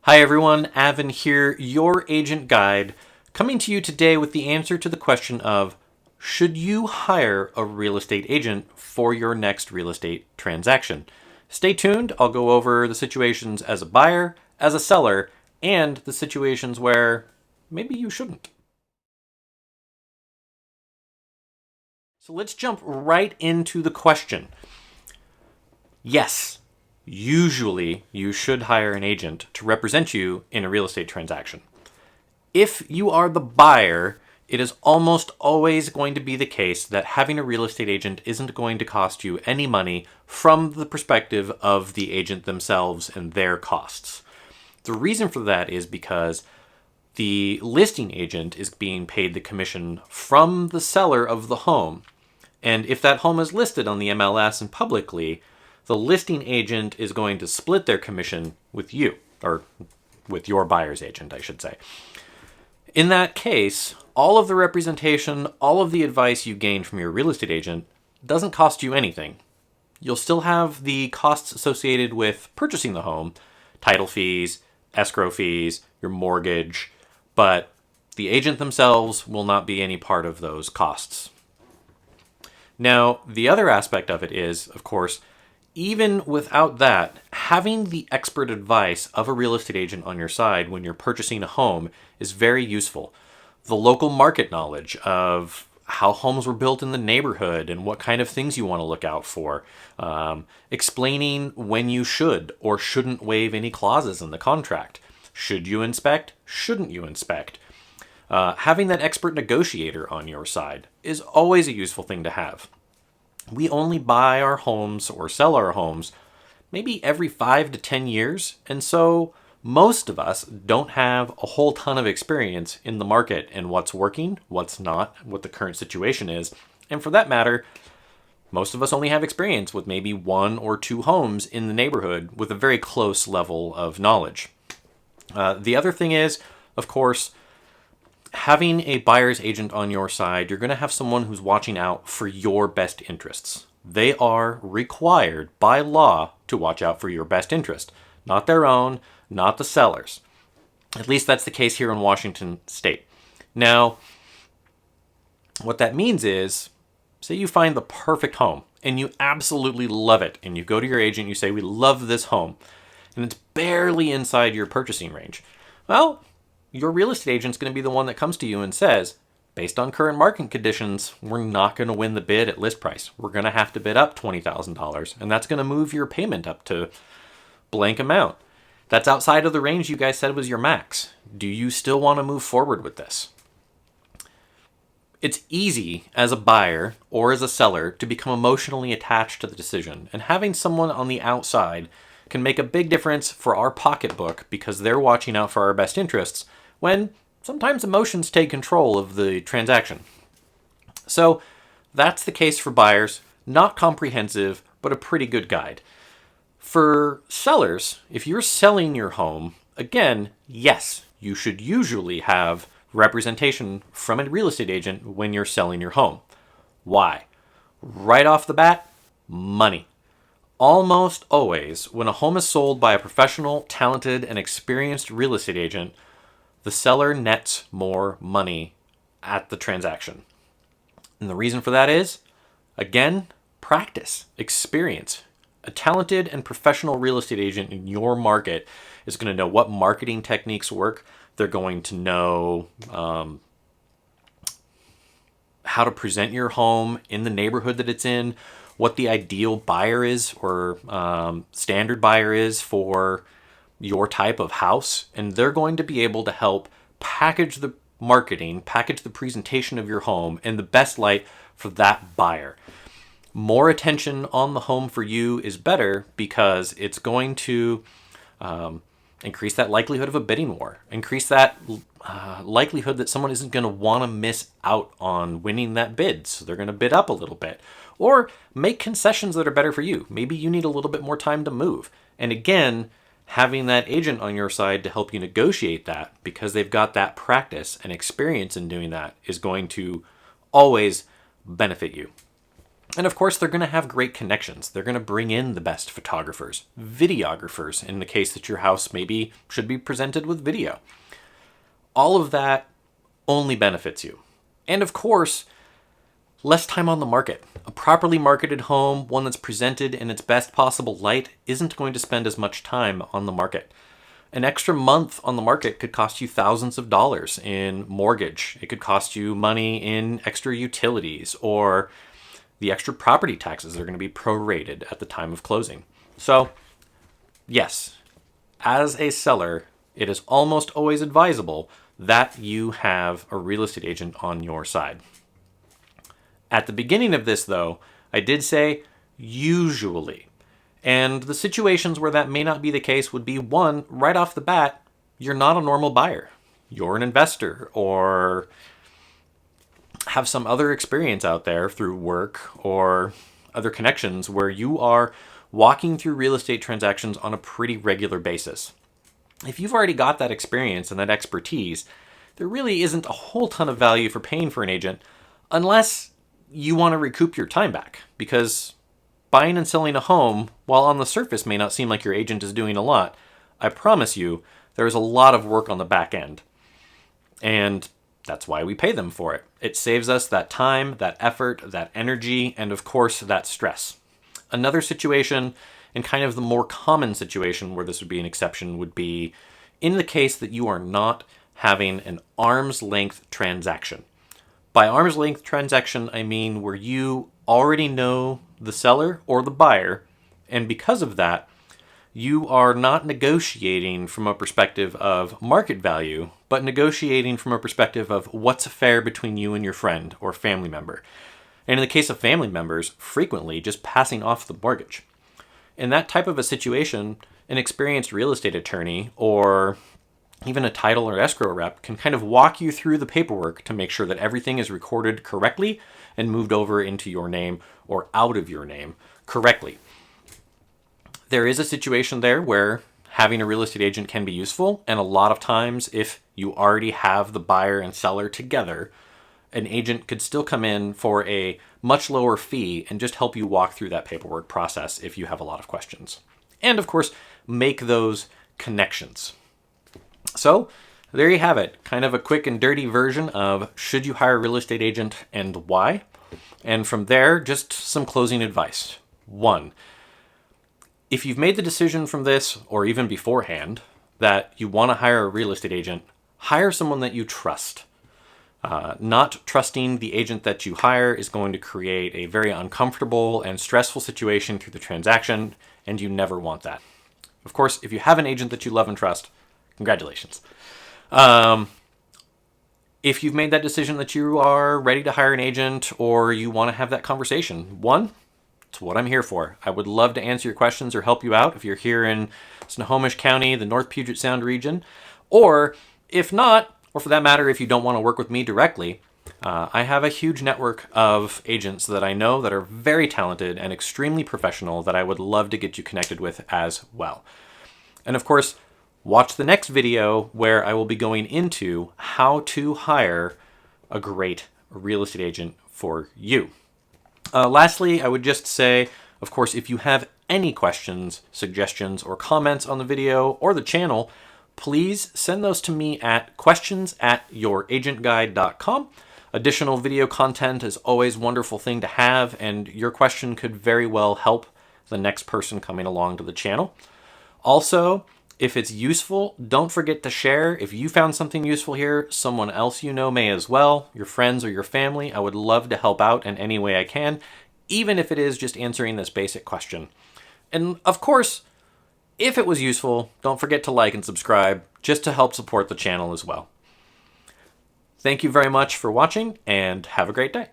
Hi everyone, Avin here, your agent guide, coming to you today with the answer to the question of, should you hire a real estate agent for your next real estate transaction? Stay tuned, I'll go over the situations as a buyer, as a seller, and the situations where maybe you shouldn't. So let's jump right into the question. Yes, usually you should hire an agent to represent you in a real estate transaction. If you are the buyer, it is almost always going to be the case that having a real estate agent isn't going to cost you any money from the perspective of the agent themselves and their costs. The reason for that is because the listing agent is being paid the commission from the seller of the home. And if that home is listed on the MLS and publicly, the listing agent is going to split their commission with you, or with your buyer's agent, I should say. In that case, all of the representation, all of the advice you gain from your real estate agent doesn't cost you anything. You'll still have the costs associated with purchasing the home, title fees, escrow fees, your mortgage, but the agent themselves will not be any part of those costs. Now, the other aspect of it is, of course, even without that, having the expert advice of a real estate agent on your side when you're purchasing a home is very useful. The local market knowledge of how homes were built in the neighborhood and what kind of things you want to look out for, explaining when you should or shouldn't waive any clauses in the contract. Should you inspect? Shouldn't you inspect? Having that expert negotiator on your side is always a useful thing to have. We only buy our homes or sell our homes maybe every 5 to 10 years, and so most of us don't have a whole ton of experience in the market and what's working, what's not, what the current situation is. And for that matter, most of us only have experience with maybe 1 or 2 homes in the neighborhood with a very close level of knowledge. The other thing is, of course, having a buyer's agent on your side, you're going to have someone who's watching out for your best interests. They are required by law to watch out for your best interest, not their own, not the seller's. At least that's the case here in Washington State. Now, what that means is, say you find the perfect home and you absolutely love it, and you go to your agent, you say, we love this home, and it's barely inside your purchasing range. Well, your real estate agent's going to be the one that comes to you and says, based on current market conditions, we're not going to win the bid at list price. We're going to have to bid up $20,000, and that's going to move your payment up to blank amount. That's outside of the range you guys said was your max. Do you still want to move forward with this? It's easy as a buyer or as a seller to become emotionally attached to the decision, and having someone on the outside can make a big difference for our pocketbook because they're watching out for our best interests when sometimes emotions take control of the transaction. So that's the case for buyers. Not comprehensive, but a pretty good guide. For sellers, if you're selling your home, again, yes, you should usually have representation from a real estate agent when you're selling your home. Why? Right off the bat, money. Almost always, when a home is sold by a professional, talented, and experienced real estate agent, the seller nets more money at the transaction. And the reason for that is, again, practice, experience. A talented and professional real estate agent in your market is going to know what marketing techniques work. They're going to know how to present your home in the neighborhood that it's in, what the ideal buyer is or standard buyer is for your type of house. And they're going to be able to help package the marketing, package the presentation of your home in the best light for that buyer. More attention on the home for you is better because it's going to increase that likelihood of a bidding war, increase that likelihood that someone isn't going to want to miss out on winning that bid. So they're going to bid up a little bit or make concessions that are better for you. Maybe you need a little bit more time to move. And again, having that agent on your side to help you negotiate that because they've got that practice and experience in doing that is going to always benefit you. And of course, they're going to have great connections. They're going to bring in the best photographers, videographers, in the case that your house maybe should be presented with video. All of that only benefits you. And of course, less time on the market. A properly marketed home, one that's presented in its best possible light, isn't going to spend as much time on the market. An extra month on the market could cost you thousands of dollars in mortgage. It could cost you money in extra utilities or the extra property taxes that are going to be prorated at the time of closing. So, yes, as a seller, it is almost always advisable that you have a real estate agent on your side. At the beginning of this, though, I did say usually. And the situations where that may not be the case would be, one, right off the bat, you're not a normal buyer. You're an investor or have some other experience out there through work or other connections where you are walking through real estate transactions on a pretty regular basis. If you've already got that experience and that expertise, there really isn't a whole ton of value for paying for an agent unless you want to recoup your time back, because buying and selling a home, while on the surface may not seem like your agent is doing a lot, I promise you there is a lot of work on the back end. And that's why we pay them for it. It saves us that time, that effort, that energy, and of course that stress. Another situation, and kind of the more common situation where this would be an exception, would be in the case that you are not having an arm's length transaction. By arm's length transaction, I mean where you already know the seller or the buyer, and because of that, you are not negotiating from a perspective of market value, but negotiating from a perspective of what's fair between you and your friend or family member. And in the case of family members, frequently just passing off the mortgage. In that type of a situation, an experienced real estate attorney or even a title or escrow rep can kind of walk you through the paperwork to make sure that everything is recorded correctly and moved over into your name or out of your name correctly. There is a situation there where having a real estate agent can be useful, and a lot of times if you already have the buyer and seller together, an agent could still come in for a much lower fee and just help you walk through that paperwork process if you have a lot of questions. And of course, make those connections. So there you have it, kind of a quick and dirty version of should you hire a real estate agent and why. And from there, just some closing advice. 1, if you've made the decision from this, or even beforehand, that you want to hire a real estate agent, hire someone that you trust. Not trusting the agent that you hire is going to create a very uncomfortable and stressful situation through the transaction, and you never want that. Of course, if you have an agent that you love and trust, congratulations. If you've made that decision that you are ready to hire an agent or you want to have that conversation, 1, it's what I'm here for. I would love to answer your questions or help you out if you're here in Snohomish County, the North Puget Sound region, or if not, or for that matter, if you don't want to work with me directly, I have a huge network of agents that I know that are very talented and extremely professional that I would love to get you connected with as well. And of course, watch the next video where I will be going into how to hire a great real estate agent for you. Lastly, I would just say, of course, if you have any questions, suggestions, or comments on the video or the channel, please send those to me at questions@youragentguide.com. Additional video content is always a wonderful thing to have, and your question could very well help the next person coming along to the channel. Also, if it's useful, don't forget to share. If you found something useful here, someone else you know may as well, your friends or your family. I would love to help out in any way I can, even if it is just answering this basic question. And of course, if it was useful, don't forget to like and subscribe just to help support the channel as well. Thank you very much for watching, and have a great day.